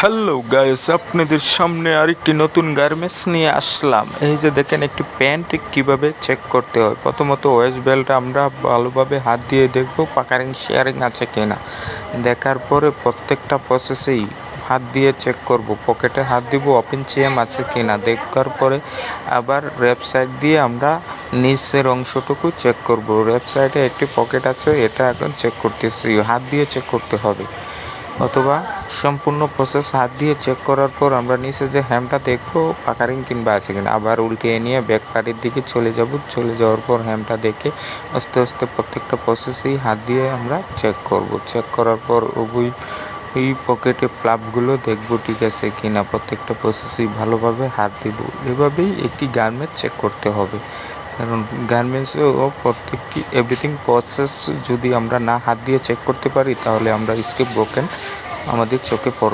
Hello guys, আপনাদের সামনে আরেকটি নতুন গার্মেন্টস নিয়ে আসলাম। এই যে দেখেন, একটি প্যান্ট কিভাবে চেক করতে হয়। প্রথমত ওয়েস্ট বেল্ট আমরা ভালোভাবে হাত দিয়ে দেখব পাকারিং শেয়ারিং আছে কিনা। দেখার পরে প্রত্যেকটা প্রসেসেই হাত দিয়ে চেক করব, পকেটে হাত দিব ওপেন চেম আছে কিনা। দেখার পরে আবার লেফট সাইড দিয়ে আমরা নিচের অংশটুকু চেক করব। লেফট সাইডে একটি পকেট আছে, এটা এখন চেক করতেছি, হাত দিয়ে চেক করতে হবে। অথবা সম্পূর্ণ প্রসেস হাত দিয়ে চেক করার পর আমরা নিচে যে হ্যামটা দেখবো পাকারিং কিংবা আছে কিনা, আবার উল্টিয়ে নিয়ে ব্যাক পার্টির দিকে চলে যাব। চলে যাওয়ার পর হ্যামটা দেখে আস্তে আস্তে প্রত্যেকটা প্রসেসেই হাত দিয়ে আমরা চেক করব। চেক করার পর ওই পকেটে প্লাবগুলো দেখব ঠিক আছে কিনা, প্রত্যেকটা প্রসেসেই ভালোভাবে হাত দিব। এভাবেই একটি গার্মেন্টস চেক করতে হবে, কারণ গার্মেন্টসও প্রত্যেকটি এভরিথিং প্রসেস যদি আমরা না হাত দিয়ে চেক করতে পারি তাহলে আমরা স্কিপ ব্রোকেন আমাদের চোখে পড়বে।